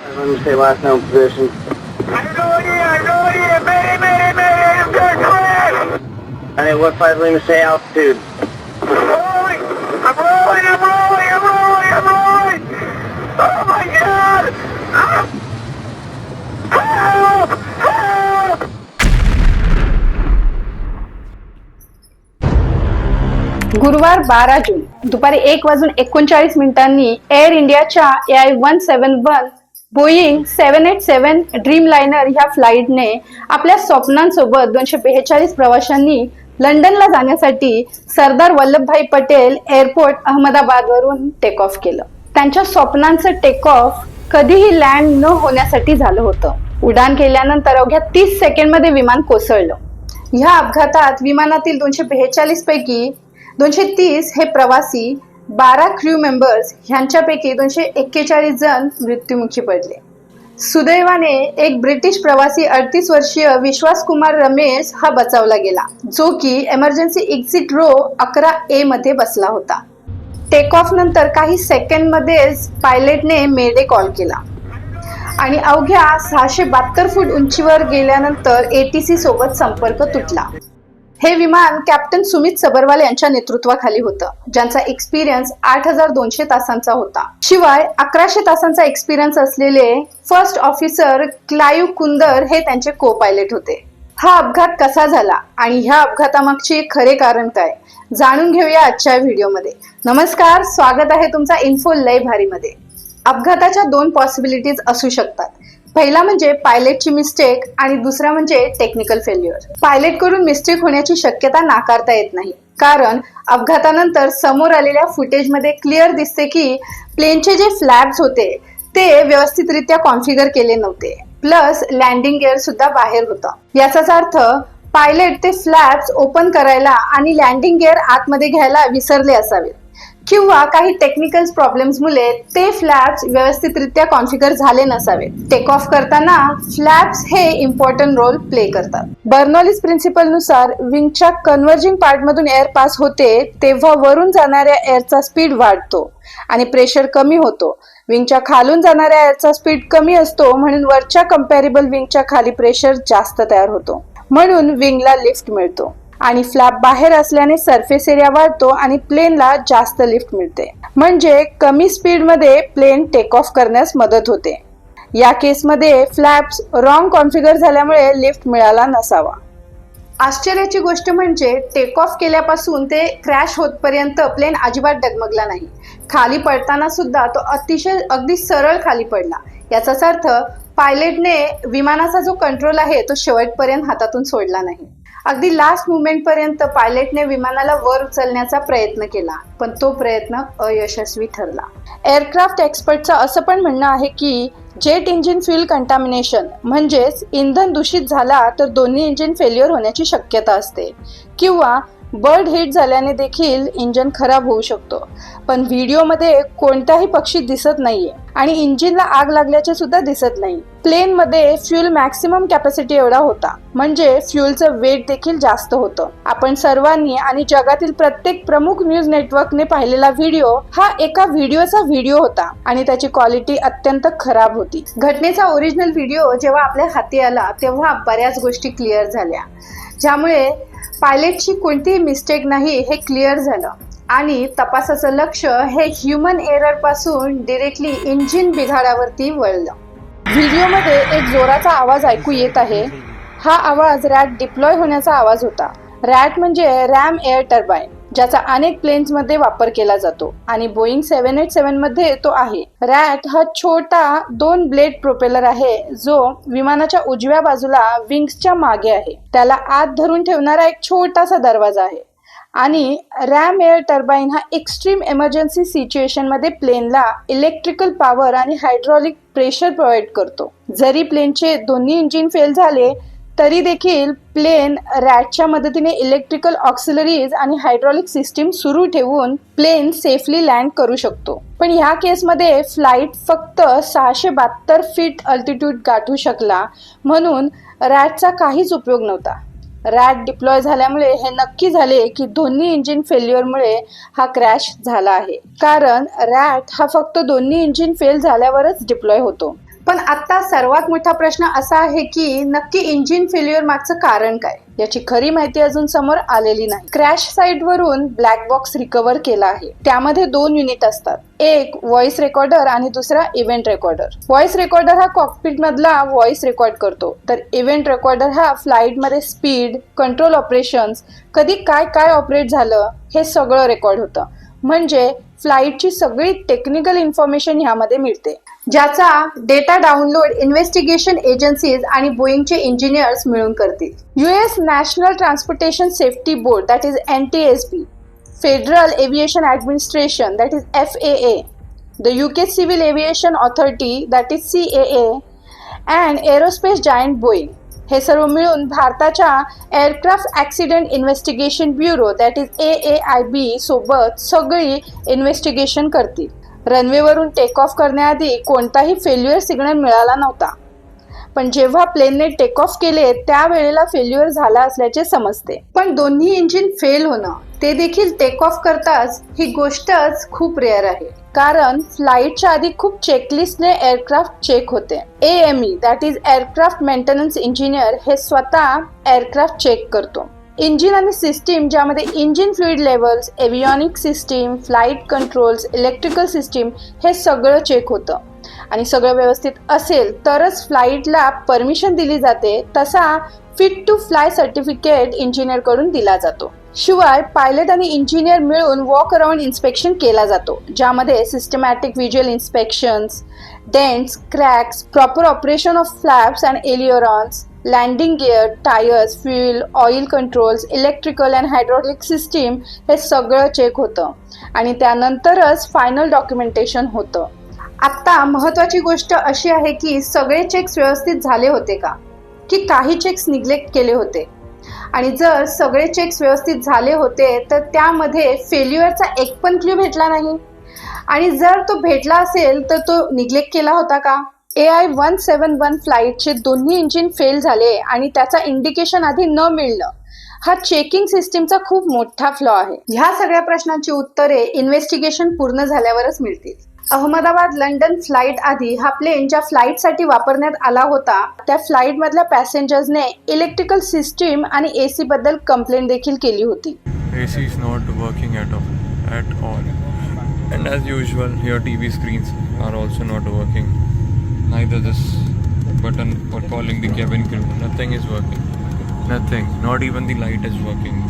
Let me say last known position. I know you, Mayday, I'm going crash! I need what 5 Lima say altitude. I'm rolling! Oh my god! Help! Help! गुरुवार 12 जून दुपारी 1:39 air इंडियाच्या AI-171 Boeing 787 Dreamliner ह्या फ्लाईटने आपल्या स्वप्नांसोबत 242 प्रवाशांनी लंडनला जाण्यासाठी Sardar Vallabhbhai Patel airport अहमदाबादवरून take off केलं. त्यांच्या स्वप्नांचं टेक ऑफ कधीही लँड न होण्यासाठी झालं होतं. उड्डाण केल्यानंतर अवघ्या 30 सेकंडमध्ये विमान कोसळलं. ह्या अपघातात विमानातील 242 पैकी 230 हे प्रवासी, 12 क्रू मेंबर्स ह्यांच्यापैकी 241 जण मृत्युमुखी पडले. सुदैवाने एक ब्रिटिश प्रवासी 38 वर्षीय विश्वास कुमार रमेश हा बचावला गेला, जो की एमर्जन्सी एक्झिट रो 11A मध्ये बसला होता. टेक ऑफ नंतर काही सेकंडमध्येच पायलटने मेडे कॉल केला आणि अवघ्या 672 फूट उंचीवर गेल्यानंतर ATC सोबत संपर्क तुटला. हे विमान कॅप्टन सुमित सबरवाल यांच्या नेतृत्वाखाली होतं, ज्यांचा एक्सपिरियन्स 8200 तासांचा होता. शिवाय 1100 तासांचा एक्सपिरियन्स असलेले फर्स्ट ऑफिसर क्लाइव्ह कुंदर हे त्यांचे को पायलट होते. हा अपघात कसा झाला आणि ह्या अपघातामागचे खरे कारण काय, जाणून घेऊया आजच्या व्हिडिओमध्ये. नमस्कार, स्वागत आहे तुमचा इन्फो लय भारी मध्ये. अपघाताच्या 2 पॉसिबिलिटीज असू शकतात. पहिला म्हणजे पायलटची मिस्टेक आणि दुसरा म्हणजे टेक्निकल फेल्युअर. पायलट कडून मिस्टेक होण्याची शक्यता नाकारता येत नाही, कारण अपघातानंतर समोर आलेल्या फुटेजमध्ये क्लिअर दिसते की प्लेनचे जे फ्लॅप्स होते ते व्यवस्थितरित्या कॉन्फिगर केले नव्हते, प्लस लँडिंग गिअर सुद्धा बाहेर होता. याचाच अर्थ पायलट ते फ्लॅप्स ओपन करायला आणि लँडिंग गिअर आतमध्ये घ्यायला विसरले असावे, किंवा काही टेक्निकल प्रॉब्लेम्समुळे ते फ्लॅप्स व्यवस्थितरित्या कॉन्फिगर झाले नसावे. टेक ऑफ करताना फ्लॅप्स हे इम्पॉर्टंट रोल प्ले करतात. बर्नॉलिस प्रिन्सिपल नुसार विंगच्या कन्व्हर्जिंग पार्ट मधून एअर पास होते तेव्हा वरून जाणाऱ्या एअरचा स्पीड वाढतो आणि प्रेशर कमी होतो. विंगच्या खालून जाणाऱ्या एअरचा स्पीड कमी असतो, म्हणून वरच्या कंपॅरेबल विंगच्या खाली प्रेशर जास्त तयार होतो, म्हणून विंगला लिफ्ट मिळतो. आणि फ्लॅप बाहेर असल्याने सरफेस एरिया वाढतो आणि प्लेनला जास्त लिफ्ट मिळते, म्हणजे कमी स्पीड मध्ये प्लेन टेक ऑफ करण्यास मदत होते. या केसमध्ये फ्लॅप्स रॉंग कॉन्फिगर झाल्यामुळे लिफ्ट मिळाला नसावा. आश्चर्याची गोष्ट म्हणजे टेक ऑफ केल्यापासून ते क्रॅश होतपर्यंत प्लेन अजिबात डगमगला नाही. खाली पडताना सुद्धा तो अगदी सरळ खाली पडला. याचाच अर्थ पायलटने विमानाचा जो कंट्रोल आहे तो शेवटपर्यंत हातातून सोडला नाही. अगदी लास्ट मुवमेंट पर्यंत पायलटने विमानाला वर उचलण्याचा प्रयत्न केला, पण तो प्रयत्न अयशस्वी ठरला. एअरक्राफ्ट एक्सपर्टचं असं पण म्हणणं आहे की जेट इंजिन फ्यूल कंटामिनेशन म्हणजेच इंधन दूषित झाला तर दोन्ही इंजिन फेल्युअर होण्याची शक्यता असते, किंवा बर्ड हिट झाल्याने देखील इंजिन खराब होऊ शकतो. पण व्हिडिओमध्ये कोणताही पक्षी दिसत नाहीये आणि इंजिनला आग लागल्याचे सुद्धा दिसत नाही. प्लेन मध्ये फ्यूल मॅक्सिमम कॅपॅसिटी एवढा होता, म्हणजे फ्यूलचं वेट देखील जास्त होतं. आपण सर्वांनी आणि जगातील प्रत्येक प्रमुख न्यूज नेटवर्कने पाहिलेला व्हिडिओ हा एका व्हिडिओचा व्हिडिओ होता आणि त्याची क्वालिटी अत्यंत खराब होती. घटनेचा ओरिजिनल व्हिडिओ जेव्हा आपल्या हाती आला तेव्हा बऱ्याच गोष्टी क्लिअर झाल्या, ज्यामुळे पायलटची कोणतीही मिस्टेक नाही हे क्लिअर झालं आणि तपासाचं लक्ष हे ह्युमन एरर पासून डिरेक्टली इंजिन बिघाडावरती वळलं. व्हिडिओमध्ये एक जोराचा आवाज ऐकू येत आहे. हा आवाज रॅट डिप्लॉय होण्याचा आवाज होता. रॅट म्हणजे रॅम एअर टर्बाइन, ज्याचा अनेक प्लेन्स मध्ये वापर केला जातो आणि बोईंग 787 मध्ये तो आहे. रॅट हा छोटा 2 ब्लेड प्रोपेलर आहे, जो विमानाच्या उजव्या बाजूला विंग्सच्या मागे आहे. त्याला आत धरून ठेवणारा एक छोटासा दरवाजा आहे आणि रॅम एअर टर्बाइन हा एक्स्ट्रीम इमर्जन्सी सिच्युएशन मध्ये प्लेनला इलेक्ट्रिकल पॉवर आणि हायड्रॉलिक प्रेशर प्रोव्हाइड करतो. जरी प्लेनचे दोन्ही इंजिन फेल झाले तरी देखील प्लेन रॅटच्या मदतीने इलेक्ट्रिकल ऑक्सिलरीज आणि हायड्रॉलिक सिस्टीम सुरू ठेवून प्लेन सेफली लँड करू शकतो. पण ह्या केसमध्ये फ्लाईट फक्त 672 फीट अल्टिट्यूड गाठू शकला, म्हणून रॅटचा काहीच उपयोग नव्हता. रॅट डिप्लॉय झाल्यामुळे हे नक्की झाले की दोन्ही इंजिन फेल्युअरमुळे हा क्रॅश झाला आहे, कारण रॅट हा फक्त दोन्ही इंजिन फेल झाल्यावरच डिप्लॉय होतो. पण आता सर्वात मोठा प्रश्न असा आहे की नक्की इंजिन फेल्युअर मागचं कारण काय, याची खरी माहिती अजून समोर आलेली नाही. क्रॅश साईट वरून ब्लॅक बॉक्स रिकव्हर केला आहे. त्यामध्ये 2 युनिट असतात, एक व्हॉइस रेकॉर्डर आणि दुसरा इव्हेंट रेकॉर्डर. व्हॉइस रेकॉर्डर हा कॉकपिट मधला व्हॉइस रेकॉर्ड करतो, तर इव्हेंट रेकॉर्डर हा फ्लाईट मध्ये स्पीड, कंट्रोल ऑपरेशन्स, कधी काय काय ऑपरेट झालं हे सगळं रेकॉर्ड होतं. म्हणजे फ्लाईटची सगळी टेक्निकल इन्फॉर्मेशन ह्यामध्ये मिळते, ज्याचा डेटा डाउनलोड इन्व्हेस्टिगेशन एजन्सीज आणि बोईंगचे इंजिनियर्स मिळून करतील. US national transportation safety board, that is NTSB, federal aviation administration, that is FAA, the UK civil aviation authority, that is CAA, and aerospace giant Boeing, हे सर्व मिळून भारताच्या aircraft accident investigation bureau, that is AAIB सोबत सगळी investigation करतील. रनवेवरून take off करण्याआधी कोणताही failure signal मिळाला नव्हता, पण जेव्हा प्लेनने टेक ऑफ केले त्यावेळेला फेल्युअर झाला असल्याचे समजते. पण दोन्ही इंजिन फेल होणं, ते देखील टेक ऑफ करताच, ही गोष्टच खूप रेअर आहे. कारण फ्लाईटच्या आधी खूप चेकलिस्टने एअरक्राफ्ट चेक होते. AME, that is aircraft maintenance engineer, हे स्वतः एअरक्राफ्ट चेक करतो. इंजिन आणि सिस्टीम, ज्यामध्ये engine fluid levels, avionic system, flight controls, electrical system, हे सगळं चेक होतं. आणि सगळं व्यवस्थित असेल तरच फ्लाईटला परमिशन दिली जाते. तसा fit to fly certificate engineer कडून दिला जातो. शिवाय पायलट आणि इंजिनियर मिळून वॉक अराउंड इन्स्पेक्शन केला जातो, ज्यामध्ये systematic visual inspections, dents, cracks, proper operation of flaps and ailerons, landing gear, tyres, fuel, oil controls, electrical and hydraulic system, हे सगळं चेक होतं आणि त्यानंतरच फायनल डॉक्युमेंटेशन होतं. आता महत्त्वाची गोष्ट अशी आहे की सगळे चेक्स व्यवस्थित झाले होते का, की काही चेक्स निग्लेक्ट केले होते. आणि जर सगळे चेक्स व्यवस्थित झाले होते तर त्यामध्ये फेल्युअरचा एक पण क्ल्यू भेटला नाही. आणि जर तो भेटला असेल तर तो निग्लेक्ट केला होता का. AI-171 फ्लाईटचे दोन्ही इंजिन फेल झाले आणि त्याचा इंडिकेशन आधी न मिळणं, हा चेकिंग सिस्टीमचा खूप मोठा फ्लॉ आहे. ह्या सगळ्या प्रश्नांची उत्तरे इन्व्हेस्टिगेशन पूर्ण झाल्यावरच मिळतील. अहमदाबाद लंडन फ्लाईट आधी हा प्लेन ज्या फ्लाईटसाठी वापरण्यात आला होता त्या फ्लाईट मधल्या पॅसेंजर्सने इलेक्ट्रिकल सिस्टीम आणि AC बद्दल कंप्लेंट देखील केली होती. AC is not working at all. And as usual, your TV screens are also not working. Neither this button for calling the cabin crew. Nothing is working. Nothing. Not even the light is working.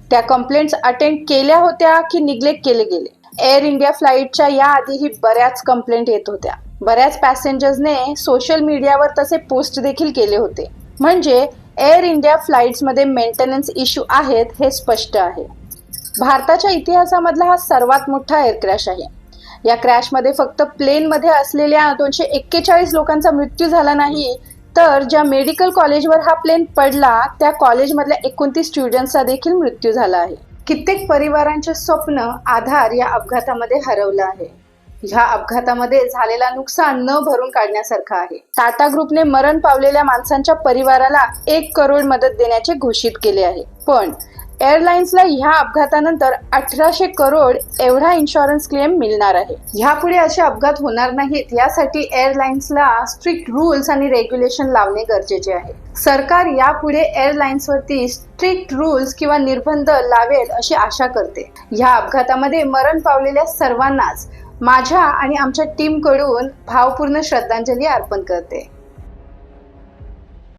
त्या complaints attend केल्या होत्या की neglect केले गेले. Air India फ्लाईटच्या याआधीही बऱ्याच complaint येत होत्या. बऱ्याच पॅसेंजर्सने सोशल मीडियावर तसे पोस्ट देखील केले होते. म्हणजे एअर इंडिया फ्लाईट्समध्ये मेंटेनन्स इश्यू आहेत हे स्पष्ट आहे. भारताच्या इतिहासामधला हा सर्वात मोठा एअर क्रॅश आहे. या क्रॅशमध्ये फक्त प्लेनमध्ये असलेल्या 241 लोकांचा मृत्यू झाला नाही, तर ज्या मेडिकल कॉलेजवर हा प्लेन पडला त्या कॉलेजमधल्या 29 स्टुडंट्सचा देखील मृत्यू झाला आहे. कित्येक परिवारांचे स्वप्न, आधार या अपघातामध्ये हरवलं आहे. ह्या अपघातामध्ये झालेला नुकसान न भरून काढण्यासारखं आहे. टाटा ग्रुपने मरण पावलेल्या माणसांच्या परिवाराला 1 करोड मदत देण्याचे घोषित केले आहे. पण एअरलाइन्सला ह्या अपघातानंतर 1800 करोड एवढा इन्शुरन्स क्लेम मिळणार आहे. ह्यापुढे असे अपघात होणार नाहीत यासाठी एअरलाइन्सला स्ट्रिक्ट रूल्स आणि रेग्युलेशन लावणे गरजेचे आहे. सरकार यापुढे एअरलाइन्सवरती स्ट्रिक्ट रूल्स किंवा निर्बंध लावेल अशी आशा करते. ह्या अपघातामध्ये मरण पावलेल्या सर्वांनाच माझ्या आणि आमच्या टीमकडून भावपूर्ण श्रद्धांजली अर्पण करते.